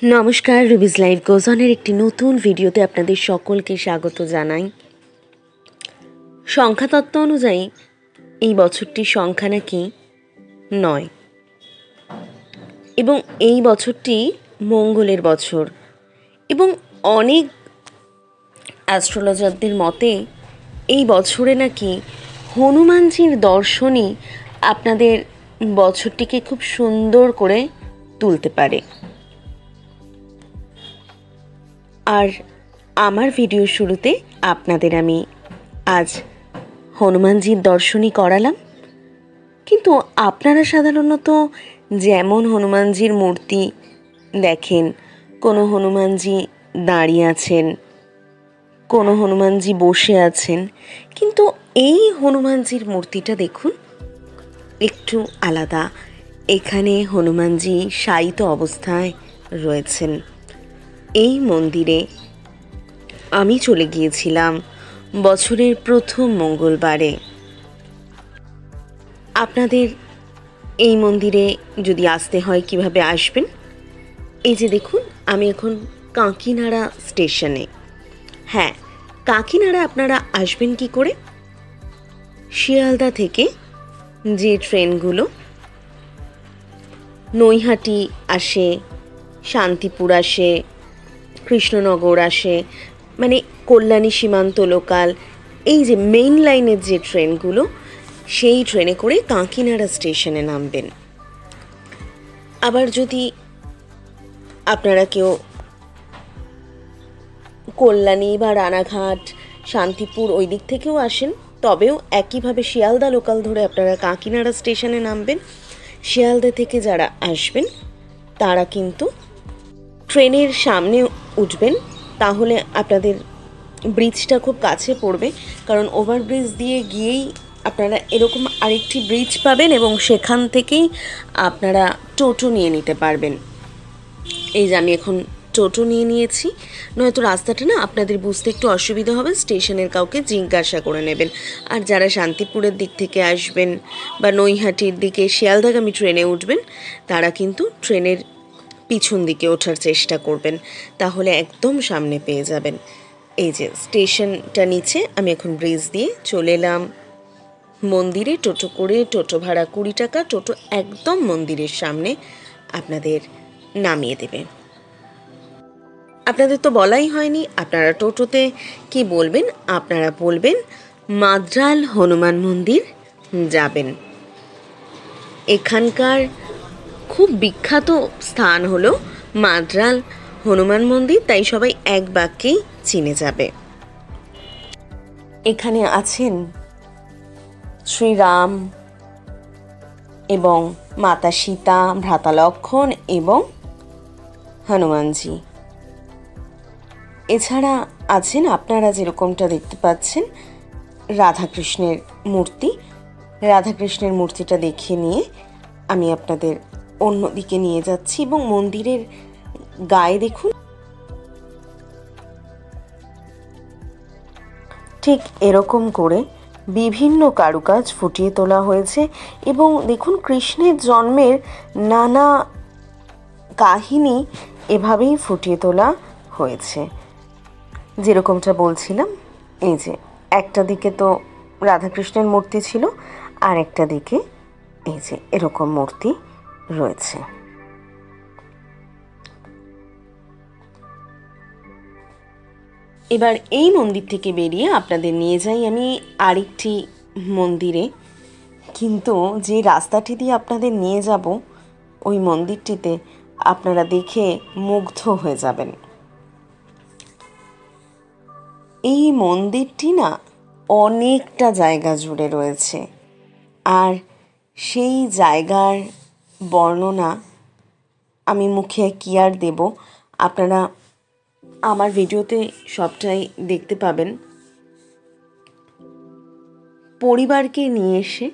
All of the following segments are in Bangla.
নমস্কার, রুবিজ লাইফ গোজ অনের একটি নতুন ভিডিওতে আপনাদের সকলকে স্বাগত জানাই। সংখ্যাতত্ত্ব অনুযায়ী এই বছরটির সংখ্যা নাকি 9 এবং এই বছরটি মঙ্গলের বছর এবং অনেক অ্যাস্ট্রোলজারদের মতে এই বছরে নাকি হনুমানজির দর্শনই আপনাদের বছরটিকে খুব সুন্দর করে তুলতে পারে। আর আমার ভিডিও শুরুতে আপনাদের আমি আজ হনুমানজির দর্শনই করালাম, কিন্তু আপনারা সাধারণত যেমন হনুমানজির মূর্তি দেখেন, কোনো হনুমানজি দাঁড়িয়ে আছেন, কোনো হনুমানজি বসে আছেন, কিন্তু এই হনুমানজির মূর্তিটা দেখুন একটু আলাদা। এখানে হনুমানজি শায়িত অবস্থায় রয়েছেন। এই মন্দিরে আমি চলে গিয়েছিলাম বছরের প্রথম মঙ্গলবারে। আপনাদের এই মন্দিরে যদি আসতে হয় কিভাবে আসবেন? এই যে দেখুন, আমি এখন কাঁকিনাড়া স্টেশনে। হ্যাঁ, কাঁকিনাড়া আপনারা আসবেন কি করে? শিয়ালদা থেকে যে ট্রেনগুলো নৈহাটি আসে, শান্তিপুর আসে, কৃষ্ণনগর আসে, মানে কল্যাণী সীমান্ত লোকাল, এই যে মেইন লাইনের যে ট্রেনগুলো, সেই ট্রেনে করে কাঁকিনাড়া স্টেশনে নামবেন। আবার যদি আপনারা কেউ কল্যাণী বা রানাঘাট, শান্তিপুর ওই দিক থেকেও আসেন, তবেও একইভাবে শিয়ালদা লোকাল ধরে আপনারা কাঁকিনাড়া স্টেশনে নামবেন। শিয়ালদা থেকে যারা আসবেন তারা কিন্তু ট্রেনের সামনে উঠবেন, তাহলে আপনাদের ব্রিজটা খুব কাছে পড়বে, কারণ ওভারব্রিজ দিয়ে গিয়েই আপনারা এরকম আরেকটি ব্রিজ পাবেন এবং সেখান থেকেই আপনারা টোটো নিয়ে নিতে পারবেন। এই যে আমি এখন টোটো নিয়ে নিয়েছি, নয়তো রাস্তাটা না আপনাদের বুঝতে একটু অসুবিধা হবে, স্টেশনের কাউকে জিজ্ঞাসা করে নেবেন। আর যারা শান্তিপুরের দিক থেকে আসবেন বা নৈহাটির দিকে শিয়ালদাগামী ট্রেনে উঠবেন, তারা কিন্তু ট্রেনের পিছন দিকে ওঠার চেষ্টা করবেন, তাহলে একদম সামনে পেয়ে যাবেন। এই যে স্টেশনটা নিচে, আমি এখন ব্রিজ দিয়ে চলে এলাম মন্দিরে। টোটো করে, টোটো ভাড়া 20 টাকা, টোটো একদম মন্দিরের সামনে আপনাদের নামিয়ে দেবে। আপনাদের তো বলাই হয়নি, আপনারা টোটোতে কি বলবেন? আপনারা বলবেন মাদ্রাল হনুমান মন্দির যাবেন। এখানকার খুব বিখ্যাত স্থান হলো মাদ্রাল হনুমান মন্দির, তাই সবাই এক বাক্যেই চিনে যাবে। এখানে আছেন শ্রীরাম এবং মাতা সীতা, ভ্রাতা লক্ষ্মণ এবং হনুমানজি। এছাড়া আছেন আপনারা যেরকমটা দেখতে পাচ্ছেন রাধাকৃষ্ণের মূর্তি। রাধাকৃষ্ণের মূর্তিটা দেখে নিয়ে আমি আপনাদের অন্যদিকে নিয়ে যাচ্ছি এবং মন্দিরের গায়ে দেখুন ঠিক এরকম করে বিভিন্ন কারুকাজ ফুটিয়ে তোলা হয়েছে এবং দেখুন কৃষ্ণের জন্মের নানা কাহিনী এভাবেই ফুটিয়ে তোলা হয়েছে। যেরকমটা বলছিলাম, এই যে একটা দিকে তো রাধাকৃষ্ণের মূর্তি ছিল, আর একটা দিকে এই যে এরকম মূর্তি রয়েছে। এবার এই মন্দির থেকে বেরিয়ে আপনাদের নিয়ে যাই আমি আরেকটি মন্দিরে, কিন্তু যে রাস্তাটি দিয়ে আপনাদের নিয়ে যাব ওই মন্দিরটিতে আপনারা দেখে মুগ্ধ হয়ে যাবেন। এই মন্দিরটি না অনেকটা জায়গা জুড়ে রয়েছে, আর সেই জায়গার বর্ণনা আমি মুখে কি আর দেব, আপনারা আমার ভিডিওতে সবটাই দেখতে পাবেন। পরিবারকে নিয়ে এসে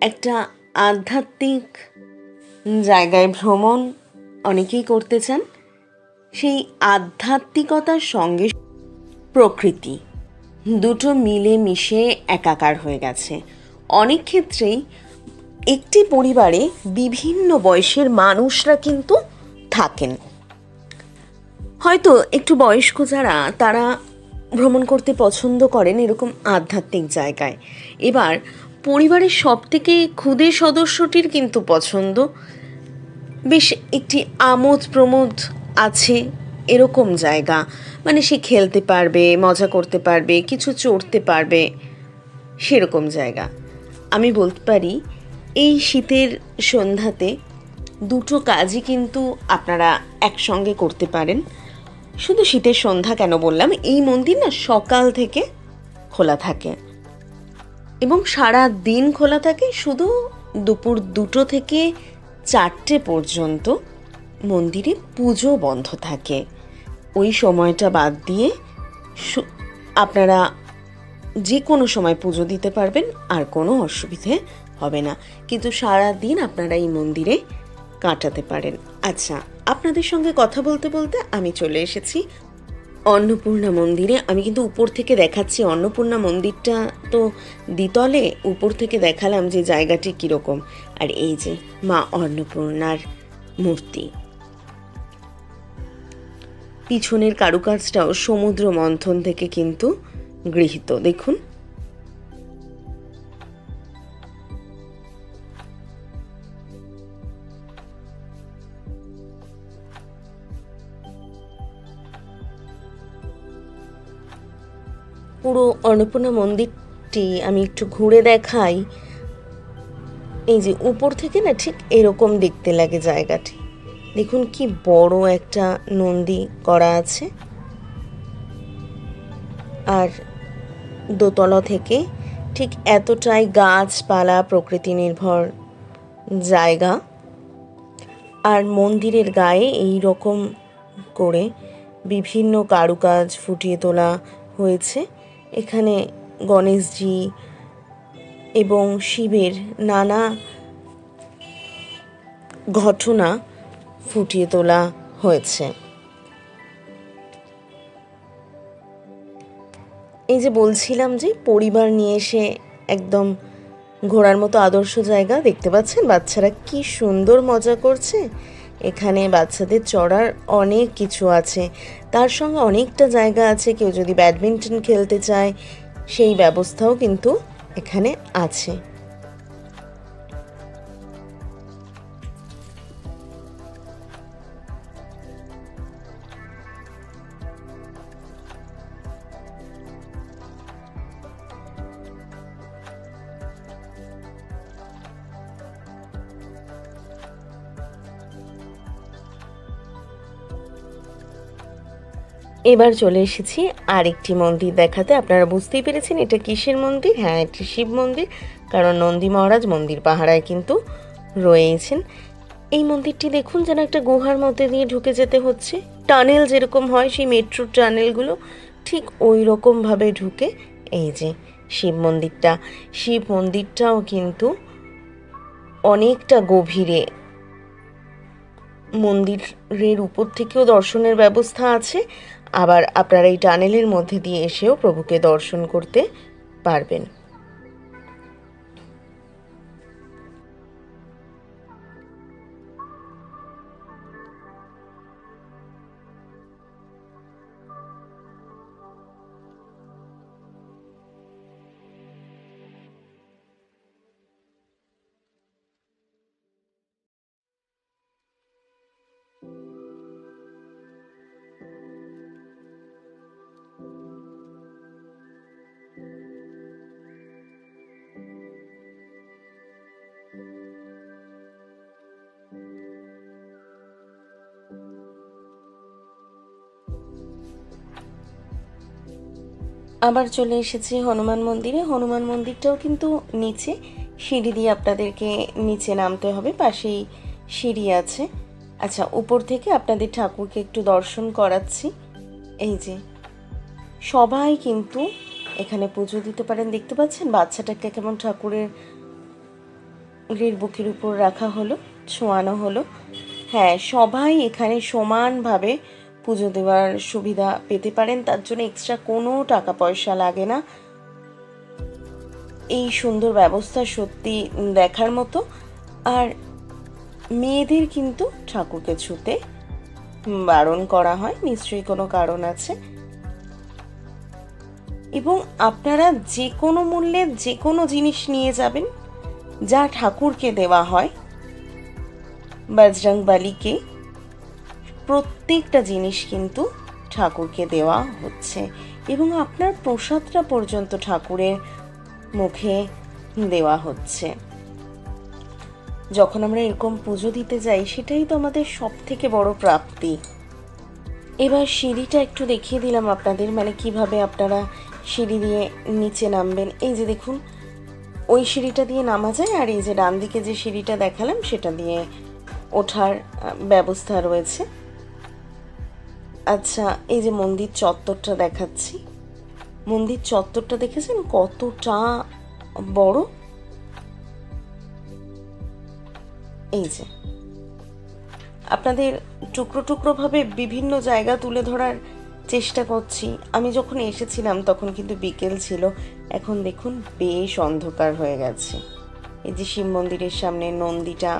একটা আধ্যাত্মিক জায়গায় ভ্রমণ অনেকেই করতে চান, সেই আধ্যাত্মিকতার সঙ্গে প্রকৃতি দুটো মিলে মিশে একাকার হয়ে গেছে। অনেক ক্ষেত্রেই একটি পরিবারে বিভিন্ন বয়সের মানুষরা কিন্তু থাকেন। হয়তো একটু বয়স্ক যারা, তারা ভ্রমণ করতে পছন্দ করেন এরকম আধ্যাত্মিক জায়গায়। এবার পরিবারের সবথেকে ক্ষুদে সদস্যটির কিন্তু পছন্দ বেশ একটি আমোদ প্রমোদ আছে এরকম জায়গা, মানে সে খেলতে পারবে, মজা করতে পারবে, কিছু চড়তে পারবে, সেরকম জায়গা। আমি বলতে পারি এই শীতের সন্ধ্যাতে দুটো কাজই কিন্তু আপনারা একসঙ্গে করতে পারেন। শুধু শীতের সন্ধ্যা কেন বললাম, এই মন্দির না সকাল থেকে খোলা থাকে এবং সারা দিন খোলা থাকে। শুধু দুপুর 2টো থেকে 4টে পর্যন্ত মন্দিরে পুজো বন্ধ থাকে। ওই সময়টা বাদ দিয়ে আপনারা যে কোনো সময় পুজো দিতে পারবেন, আর কোনো অসুবিধে হবে না। কিন্তু সারা দিন আপনারা এই মন্দিরে কাটাতে পারেন। আচ্ছা, আপনাদের সঙ্গে কথা বলতে বলতে আমি চলে এসেছি অন্নপূর্ণা মন্দিরে। আমি কিন্তু উপর থেকে দেখাচ্ছি। অন্নপূর্ণা মন্দিরটা তো দ্বিতলে, উপর থেকে দেখালাম যে জায়গাটি কীরকম। আর এই যে মা অন্নপূর্ণার মূর্তি, পিছনের কারুকাজটাও সমুদ্র মন্থন থেকে কিন্তু গৃহীত। দেখুন, পুরো অন্নপূর্ণা মন্দিরটি আমি একটু ঘুরে দেখাই। এই যে উপর থেকে না ঠিক এরকম দেখতে লাগে জায়গাটি। দেখুন কি বড় একটা নন্দী করা আছে, আর দোতলা থেকে ঠিক এতটাই গাছপালা, প্রকৃতি নির্ভর জায়গা। আর মন্দিরের গায়ে এই রকম করে বিভিন্ন কারুকাজ ফুটিয়ে তোলা হয়েছে। এখানে গণেশজি এবং শিবের নানা ঘটনা ফুটিয়ে তোলা হয়েছে। এই যে বলছিলাম যে পরিবার নিয়ে এসে একদম ঘোরার মতো আদর্শ জায়গা। দেখতে পাচ্ছেন বাচ্চারা কি সুন্দর মজা করছে। এখানে বাচ্চাদের চড়ার অনেক কিছু আছে, তার সঙ্গে অনেকটা জায়গা আছে। কেউ যদি ব্যাডমিন্টন খেলতে চায় সেই ব্যবস্থাও কিন্তু এখানে আছে। এবার চলে এসেছি আরেকটি মন্দির দেখাতে। আপনারা বুঝতেই পেরেছেন এটা কিসের মন্দির। হ্যাঁ, এটি শিব মন্দির, কারণ নন্দী মহারাজ মন্দির পাহারায় কিন্তু রয়েছেন। এই মন্দিরটি দেখুন, যেন একটা গুহার মধ্যে দিয়ে ঢুকে যেতে হচ্ছে। টানেল যেরকম হয়, সেই মেট্রো টানেলগুলো ঠিক ওই রকমভাবে ঢুকে এই যে শিব মন্দিরটাও কিন্তু অনেকটা গভীরে। মন্দিরের উপর থেকেও দর্শনের ব্যবস্থা আছে, আবার আপনারা এই টানেলের মধ্যে দিয়ে এসেও প্রভুকে দর্শন করতে পারবেন। আবার চলে এসেছি হনুমান মন্দিরে। হনুমান মন্দিরটাও কিন্তু নিচে, সিঁড়ি দিয়ে আপনাদেরকে নিচে নামতে হবে, পাশেই সিঁড়ি আছে। আচ্ছা, উপর থেকে আপনাদের ঠাকুরকে একটু দর্শন করাচ্ছি। এই যে সবাই কিন্তু এখানে পুজো দিতে পারেন। দেখতে পাচ্ছেন বাচ্চাটাকে কেমন ঠাকুরের বুকের উপর রাখা হলো, ছোঁয়ানো হলো। হ্যাঁ, সবাই এখানে সমানভাবে পুজো দেওয়ার সুবিধা পেতে পারেন, তার জন্য এক্সট্রা কোনো টাকা পয়সা লাগে না। এই সুন্দর ব্যবস্থা সত্যি দেখার মতো। আর মেয়েদের কিন্তু ঠাকুরকে ছুঁতে বারণ করা হয়, নিশ্চয়ই কোনো কারণ আছে। এবং আপনারা যে কোনো মূল্যে যে কোনো জিনিস নিয়ে যাবেন যা ঠাকুরকে দেওয়া হয়, বজরংবলীকে প্রত্যেকটা জিনিস কিন্তু ঠাকুরকে দেওয়া হচ্ছে এবং আপনার প্রসাদটা পর্যন্ত ঠাকুরের মুখে দেওয়া হচ্ছে। যখন আমরা এরকম পুজো দিতে যাই সেটাই তো আমাদের সব থেকে বড় প্রাপ্তি। এবার সিঁড়িটা একটু দেখিয়ে দিলাম আপনাদের, মানে কিভাবে আপনারা সিঁড়ি দিয়ে নিচে নামবেন। এই যে দেখুন, ওই সিঁড়িটা দিয়ে নামা যায়, আর এই যে ডান দিকে যে সিঁড়িটা দেখালাম সেটা দিয়ে ওঠার ব্যবস্থা রয়েছে। আচ্ছা, এই যে মন্দির চত্বরটা দেখাচ্ছি, মন্দির চত্বরটা দেখেছেন কতটা বড়? এই যে আপনাদের টুকরো টুকরো ভাবে বিভিন্ন জায়গা তুলে ধরার চেষ্টা করছি। আমি যখন এসেছিলাম তখন কিন্তু বিকেল ছিল, এখন দেখুন বেশ অন্ধকার হয়ে গেছে। এই যে শিব মন্দিরের সামনে নন্দীটা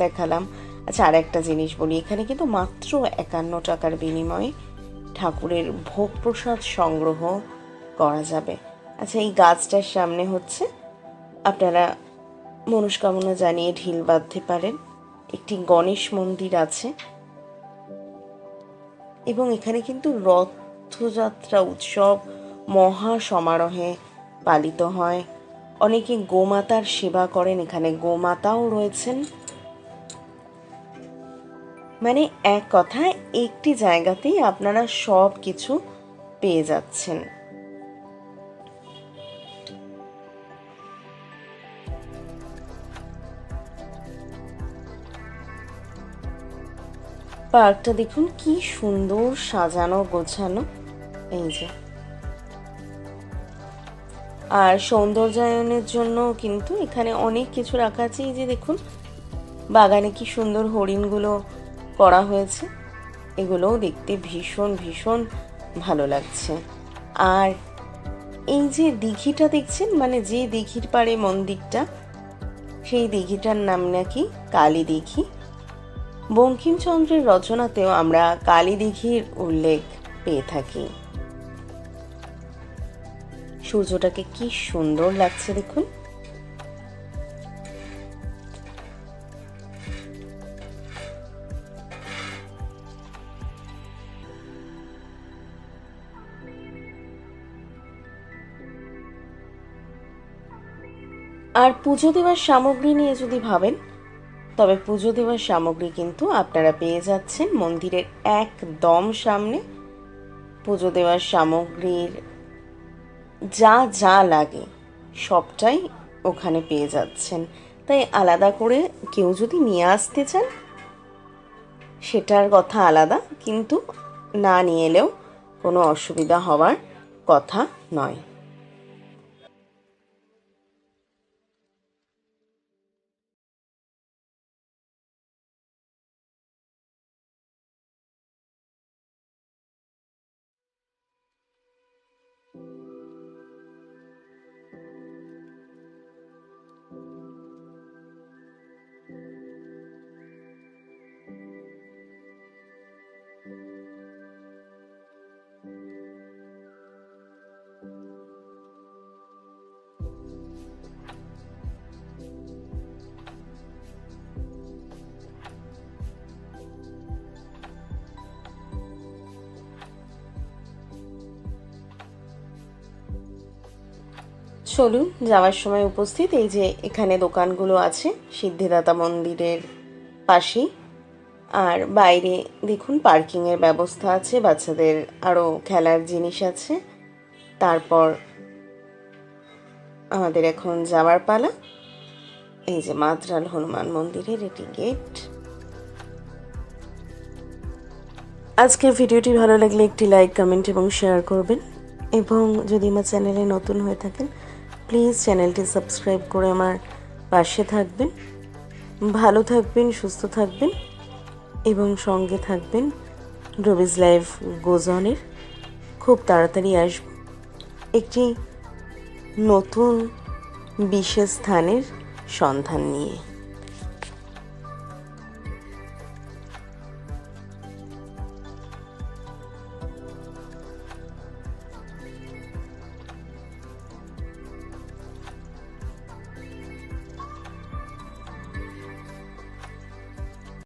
দেখালাম। আচ্ছা, আর একটা জিনিস বলি, এখানে কিন্তু মাত্র 51 টাকার বিনিময়ে ঠাকুরের ভোগ প্রসাদ সংগ্রহ করা যাবে। আচ্ছা, এই গাছটার সামনে হচ্ছে আপনারা মনস্কামনা জানিয়ে ঢিল বাঁধতে পারেন। একটি গণেশ মন্দির আছে এবং এখানে কিন্তু রথযাত্রা উৎসব মহা সমারোহে পালিত হয়। অনেকে গোমাতার সেবা করেন, এখানে গোমাতাও রয়েছেন। মানে এক কথায় একটি জায়গাতেই আপনারা সব কিছু পেয়ে যাচ্ছেন। পার্কটা দেখুন কি সুন্দর সাজানো গোছানো। এই যে, আর সৌন্দর্যায়নের জন্য কিন্তু এখানে অনেক কিছু রাখা আছে। এই যে দেখুন, বাগানে কি সুন্দর হরিণগুলো করা হয়েছে, এগুলোও দেখতে ভীষণ ভীষণ ভালো লাগছে। আর এই যে দিঘিটা দেখছেন, মানে যে দিঘির পাড়ে মন্দিরটা, সেই দিঘিটার নাম নাকি কালী দিঘি। বঙ্কিমচন্দ্রের রচনাতেও আমরা কালী দিঘির উল্লেখ পেয়ে থাকি। সূর্যটাকে কি সুন্দর লাগছে দেখুন। আর পুজো দেওয়ার সামগ্রী নিয়ে যদি ভাবেন, তবে পুজো দেওয়ার সামগ্রী কিন্তু আপনারা পেয়ে যাচ্ছেন মন্দিরের একদম সামনে। পুজো দেওয়ার সামগ্রীর যা যা লাগে সবটাই ওখানে পেয়ে যাচ্ছেন। তাই আলাদা করে কেউ যদি নিয়ে আসতে চান সেটার কথা আলাদা, কিন্তু না নিয়ে এলেও কোনো অসুবিধা হওয়ার কথা নয়। চলুন, যাওয়ার সময় উপস্থিত এই যে এখানে দোকানগুলো আছে সিদ্ধিদাতা মন্দিরের পাশেই। আর বাইরে দেখুন পার্কিংয়ের ব্যবস্থা আছে, বাচ্চাদের আরও খেলার জিনিস আছে। তারপর আমাদের এখন যাওয়ার পালা। এই যে মাদ্রাল হনুমান মন্দিরের এটি গেট। আজকের ভিডিওটি ভালো লাগলে একটি লাইক, কমেন্ট এবং শেয়ার করবেন, এবং যদি আমার চ্যানেলে নতুন হয়ে থাকেন প্লিজ চ্যানেলটি সাবস্ক্রাইব করে আমার পাশে থাকবেন। ভালো থাকবেন, সুস্থ থাকবেন এবং সঙ্গে থাকবেন রবিজ লাইফ গোজ অনের। খুব তাড়াতাড়ি আসব একটি নতুন বিশেষ স্থানের সন্ধান নিয়ে।